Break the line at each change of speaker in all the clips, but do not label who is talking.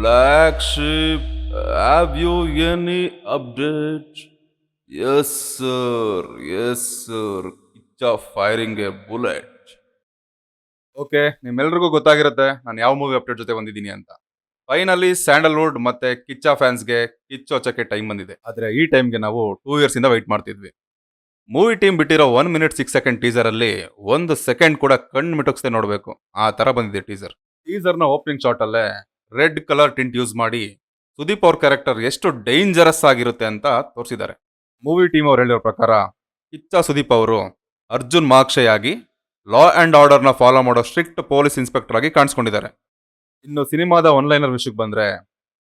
Black Sheep, have you any update? Yes, sir. Yes, sir. Kicha firing a bullet. Okay, ನಿಮ್ಮೆಲ್ರಿಗೂ ಗೊತ್ತಾಗಿರುತ್ತೆ ನಾನು ಯಾವ movie update ಜೊತೆ ಬಂದಿದ್ದೀನಿ ಅಂತ. ಫೈನಲಿ ಸ್ಯಾಂಡಲ್ವುಡ್ ಮತ್ತೆ ಕಿಚ್ಚ ಫ್ಯಾನ್ಸ್ಗೆ ಕಿಚ್ಚು ಹಚ್ಚಕ್ಕೆ ಟೈಮ್ ಬಂದಿದೆ. ಆದ್ರೆ ಈ ಟೈಮ್ಗೆ ನಾವು 2 ಇಯರ್ಸ್ ಇಂದ ವೆಯ್ಟ್ ಮಾಡ್ತಿದ್ವಿ. ಮೂವಿ ಟೀಮ್ ಬಿಟ್ಟಿರೋ 1 minute 6 second ಟೀಸರ್ ಅಲ್ಲಿ 1 ಸೆಕೆಂಡ್ ಕೂಡ ಕಣ್ಣು ಮಿಟುಕ್ಸದೆ ನೋಡಬೇಕು ಆ ತರ ಬಂದಿದೆ ಟೀಸರ್. ಟೀಸರ್ನ ಓಪನಿಂಗ್ ಶಾಟ್ ಅಲ್ಲೇ ರೆಡ್ ಕಲರ್ ಟಿಂಟ್ ಯೂಸ್ ಮಾಡಿ ಸುದೀಪ್ ಅವ್ರ ಕ್ಯಾರೆಕ್ಟರ್ ಎಷ್ಟು ಡೇಂಜರಸ್ ಆಗಿರುತ್ತೆ ಅಂತ ತೋರಿಸಿದ್ದಾರೆ. ಮೂವಿ ಟೀಮ್ ಅವ್ರು ಹೇಳಿರೋ ಪ್ರಕಾರ ಕಿಚ್ಚ ಸುದೀಪ್ ಅವರು ಅರ್ಜುನ್ ಮಾಕ್ಷಯ್ ಆಗಿ ಲಾ ಅಂಡ್ ಆರ್ಡರ್ನ ಫಾಲೋ ಮಾಡೋ ಸ್ಟ್ರಿಕ್ಟ್ ಪೊಲೀಸ್ ಇನ್ಸ್ಪೆಕ್ಟರ್ ಆಗಿ ಕಾಣಿಸ್ಕೊಂಡಿದ್ದಾರೆ. ಇನ್ನು ಸಿನಿಮಾದ ಒನ್ಲೈನರ್ ವಿಷಯಕ್ಕೆ ಬಂದ್ರೆ,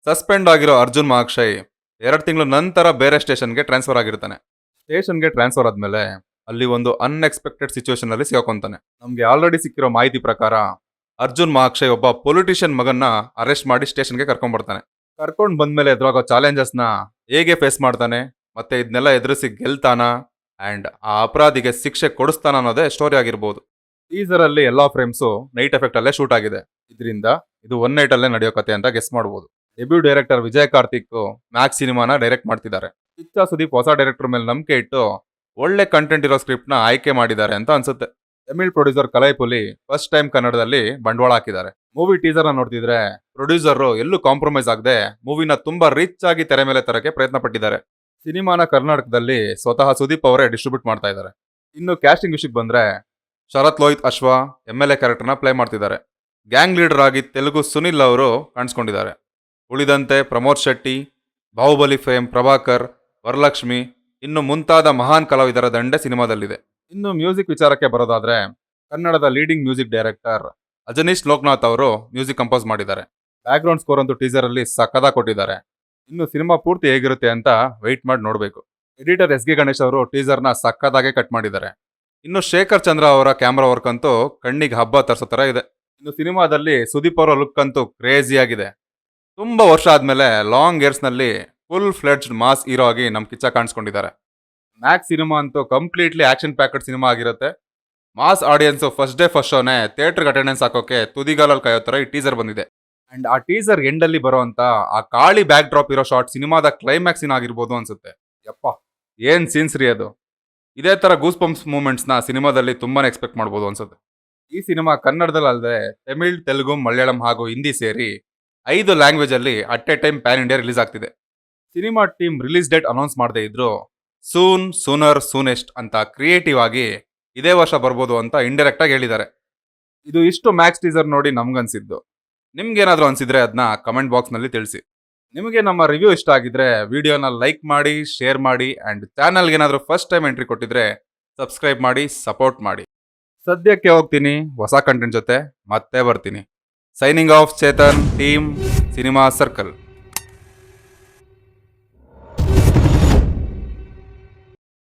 ಸಸ್ಪೆಂಡ್ ಆಗಿರೋ ಅರ್ಜುನ್ ಮಾಕ್ಷಯ್ 2 ತಿಂಗಳ ನಂತರ ಬೇರೆ ಸ್ಟೇಷನ್ಗೆ ಟ್ರಾನ್ಸ್ಫರ್ ಆಗಿರ್ತಾನೆ. ಸ್ಟೇಷನ್ಗೆ ಟ್ರಾನ್ಸ್ಫರ್ ಆದ್ಮೇಲೆ ಅಲ್ಲಿ ಒಂದು ಅನ್ಎಕ್ಸ್ಪೆಕ್ಟೆಡ್ ಸಿಚುವೇಶನ್ ಅಲ್ಲಿ ಸಿಗಾಕೊಂತಾನೆ. ನಮ್ಗೆ ಆಲ್ರೆಡಿ ಸಿಕ್ಕಿರೋ ಮಾಹಿತಿ ಪ್ರಕಾರ ಅರ್ಜುನ್ ಮಾಕ್ಷಯ್ ಒಬ್ಬ ಪೊಲಿಟಿಷಿಯನ್ ಮಗನ್ನ ಅರೆಸ್ಟ್ ಮಾಡಿ ಸ್ಟೇಷನ್ಗೆ ಕರ್ಕೊಂಡ್ ಬರ್ತಾನೆ. ಕರ್ಕೊಂಡ್ ಬಂದ್ಮೇಲೆ ಎದುರಾಗೋ ಚಾಲೆಂಜಸ್ ನ ಹೇಗೆ ಫೇಸ್ ಮಾಡ್ತಾನೆ, ಮತ್ತೆ ಇದನ್ನೆಲ್ಲ ಎದುರಿಸಿ ಗೆಲ್ತಾನ ಅಂಡ್ ಆ ಅಪರಾಧಿಗೆ ಶಿಕ್ಷೆ ಕೊಡಿಸ್ತಾನ ಅನ್ನೋದೇ ಸ್ಟೋರಿ ಆಗಿರ್ಬೋದು. ಟೀಸರ್ ಅಲ್ಲಿ ಎಲ್ಲಾ ಫ್ರೇಮ್ಸು ನೈಟ್ ಎಫೆಕ್ಟ್ ಅಲ್ಲೇ ಶೂಟ್ ಆಗಿದೆ. ಇದರಿಂದ ಇದು 1 night ಅಲ್ಲೇ ನಡೆಯೋ ಕತೆ ಅಂತ ಗೆಸ್ ಮಾಡಬಹುದು. Debut director Vijay Karthik Max ಸಿನಿಮಾನ ಡೈರೆಕ್ಟ್ ಮಾಡ್ತಿದ್ದಾರೆ. ಕಿಚ್ಚ ಸುದೀಪ್ ಹೊಸ ಡೈರೆಕ್ಟರ್ ಮೇಲೆ ನಂಬಿಕೆ ಇಟ್ಟು ಒಳ್ಳೆ ಕಂಟೆಂಟ್ ಇರೋ ಸ್ಕ್ರಿಪ್ಟ್ ನ ಆಯ್ಕೆ ಮಾಡಿದ್ದಾರೆ ಅಂತ ಅನ್ಸುತ್ತೆ. ತಮಿಳ್ ಪ್ರೊಡ್ಯೂಸರ್ ಕಲೈಪುಲಿ ಫಸ್ಟ್ ಟೈಮ್ ಕನ್ನಡದಲ್ಲಿ ಬಂಡವಾಳ ಹಾಕಿದ್ದಾರೆ. ಮೂವಿ ಟೀಸರ್ ನ ನೋಡ್ತಿದ್ರೆ ಪ್ರೊಡ್ಯೂಸರ್ ಎಲ್ಲೂ ಕಾಂಪ್ರಮೈಸ್ ಆಗದೆ ಮೂವಿನ ತುಂಬಾ ರಿಚ್ ಆಗಿ ತೆರೆ ಮೇಲೆ ತರಕ್ಕೆ ಪ್ರಯತ್ನ ಪಟ್ಟಿದ್ದಾರೆ. ಸಿನಿಮಾನ ಕರ್ನಾಟಕದಲ್ಲಿ ಸ್ವತಃ ಸುದೀಪ್ ಅವರೇ ಡಿಸ್ಟ್ರಿಬ್ಯೂಟ್ ಮಾಡ್ತಾ ಇದ್ದಾರೆ. ಇನ್ನು ಕ್ಯಾಸ್ಟಿಂಗ್ ವಿಷಯಕ್ಕೆ ಬಂದ್ರೆ, ಶರತ್ ಲೋಹಿತ್ ಅಶ್ವಾ MLA ಕ್ಯಾರೆಕ್ಟರ್ನ ಪ್ಲೇ ಮಾಡ್ತಿದ್ದಾರೆ. ಗ್ಯಾಂಗ್ ಲೀಡರ್ ಆಗಿ ತೆಲುಗು ಸುನಿಲ್ ಅವರು ಕಾಣಿಸ್ಕೊಂಡಿದ್ದಾರೆ. ಉಳಿದಂತೆ ಪ್ರಮೋದ್ ಶೆಟ್ಟಿ, ಬಾಹುಬಲಿ ಫೇಮ್ ಪ್ರಭಾಕರ್, ವರಲಕ್ಷ್ಮಿ ಇನ್ನು ಮುಂತಾದ ಮಹಾನ್ ಕಲಾವಿದರ ದಂಡೆ ಸಿನಿಮಾದಲ್ಲಿದೆ. ಇನ್ನು ಮ್ಯೂಸಿಕ್ ವಿಚಾರಕ್ಕೆ ಬರೋದಾದ್ರೆ, ಕನ್ನಡದ leading music director Ajaneesh Loknath ಅವರು ಮ್ಯೂಸಿಕ್ ಕಂಪೋಸ್ ಮಾಡಿದ್ದಾರೆ. ಬ್ಯಾಕ್ಗ್ರೌಂಡ್ ಸ್ಕೋರ್ ಅಂತೂ ಟೀಸರ್ ಅಲ್ಲಿ ಸಕ್ಕದಾಗಿ ಕೊಟ್ಟಿದ್ದಾರೆ. ಇನ್ನು ಸಿನಿಮಾ ಪೂರ್ತಿ ಹೇಗಿರುತ್ತೆ ಅಂತ ವೆಯ್ಟ್ ಮಾಡಿ ನೋಡಬೇಕು. ಎಡಿಟರ್ SG ಗಣೇಶ್ ಅವರು ಟೀಸರ್ನ ಸಕ್ಕದಾಗೆ ಕಟ್ ಮಾಡಿದ್ದಾರೆ. ಇನ್ನು ಶೇಖರ್ ಚಂದ್ರ ಅವರ ಕ್ಯಾಮ್ರಾ ವರ್ಕ್ ಅಂತೂ ಕಣ್ಣಿಗೆ ಹಬ್ಬ ತರಿಸೋ ತರ ಇದೆ. ಇನ್ನು ಸಿನಿಮಾದಲ್ಲಿ ಸುದೀಪ್ ಅವರ ಲುಕ್ ಅಂತೂ ಕ್ರೇಜಿ ಆಗಿದೆ. ತುಂಬಾ ವರ್ಷ ಆದ್ಮೇಲೆ ಲಾಂಗ್ ಏರ್ಸ್ ನಲ್ಲಿ ಫುಲ್ ಫ್ಲೆಡ್ಜ್ಡ್ ಮಾಸ್ ಹೀರೋ ಆಗಿ ನಮ್ ಕಿಚ್ಚ ಕಾಣಿಸ್ಕೊಂಡಿದ್ದಾರೆ. ಮ್ಯಾಕ್ಸ್ ಸಿನಿಮಾ ಅಂತೂ ಕಂಪ್ಲೀಟ್ಲಿ ಆಕ್ಷನ್ ಪ್ಯಾಕೆಡ್ ಸಿನಿಮಾ ಆಗಿರುತ್ತೆ. Mass audience first day first ಶೋನೆ ಥಿಯೇಟರ್ಗೆ ಅಟೆಂಡೆನ್ಸ್ ಹಾಕೋಕೆ ತುದಿಗಾಲಲ್ಲಿ ಕಾಯೋ ತರ ಈ ಟೀಸರ್ ಬಂದಿದೆ. ಅಂಡ್ ಆ ಟೀಸರ್ ಎಂಡ್ ಅಲ್ಲಿ ಬರುವಂತ ಆ ಕಾಳಿ ಬ್ಯಾಕ್ ಡ್ರಾಪ್ ಇರೋ ಶಾರ್ಟ್ ಸಿನಿಮಾದ ಕ್ಲೈಮ್ಯಾಕ್ಸ್ ಸೀನ್ ಆಗಿರ್ಬೋದು ಅನ್ಸುತ್ತೆ. ಯಪ್ಪ, ಏನ್ ಸೀನ್ಸ್ ರೀ ಅದು. ಇದೇ ತರ ಗೂಸ್ ಪಂಪ್ಸ್ ಮೂಮೆಂಟ್ಸ್ ನ ಸಿನಿಮಾದಲ್ಲಿ ತುಂಬಾನೇ ಎಕ್ಸ್ಪೆಕ್ಟ್ ಮಾಡ್ಬೋದು ಅನ್ಸುತ್ತೆ. ಈ ಸಿನಿಮಾ ಕನ್ನಡದಲ್ಲಿ ಅಲ್ಲದೆ ತಮಿಳ್, ತೆಲುಗು, ಮಲಯಾಳಂ ಹಾಗೂ ಹಿಂದಿ ಸೇರಿ 5 ಲ್ಯಾಂಗ್ವೇಜ್ ಅಲ್ಲಿ at a time pan India release ಆಗ್ತಿದೆ. Cinema team release date announce ಮಾಡದೇ ಇದ್ರು ಸೂನ್, ಸೂನರ್, ಸೂನೆಸ್ಟ್ ಅಂತ ಕ್ರಿಯೇಟಿವ್ ಆಗಿ ಇದೇ ವರ್ಷ ಬರ್ಬೋದು ಅಂತ ಇಂಡೈರೆಕ್ಟ್ ಆಗಿ ಹೇಳಿದ್ದಾರೆ. ಇದು ಇಷ್ಟು ಮ್ಯಾಕ್ಸ್ ಟೀಸರ್ ನೋಡಿ ನಮ್ಗನ್ಸಿದ್ದು. ನಿಮ್ಗೇನಾದ್ರೂ ಅನ್ಸಿದ್ರೆ ಅದನ್ನ ಕಮೆಂಟ್ ಬಾಕ್ಸ್ ನಲ್ಲಿ ತಿಳಿಸಿ. ನಿಮಗೆ ನಮ್ಮ ರಿವ್ಯೂ ಇಷ್ಟ ಆಗಿದ್ರೆ ವಿಡಿಯೋನ ಲೈಕ್ ಮಾಡಿ, ಶೇರ್ ಮಾಡಿ ಅಂಡ್ ಚಾನಲ್ಗೆ ಏನಾದರೂ ಫಸ್ಟ್ ಟೈಮ್ ಎಂಟ್ರಿ ಕೊಟ್ಟಿದ್ರೆ ಸಬ್ಸ್ಕ್ರೈಬ್ ಮಾಡಿ, ಸಪೋರ್ಟ್ ಮಾಡಿ. ಸದ್ಯಕ್ಕೆ ಹೋಗ್ತೀನಿ, ಹೊಸ ಕಂಟೆಂಟ್ ಜೊತೆ ಮತ್ತೆ ಬರ್ತೀನಿ. Signing off Chetan, team cinema circle.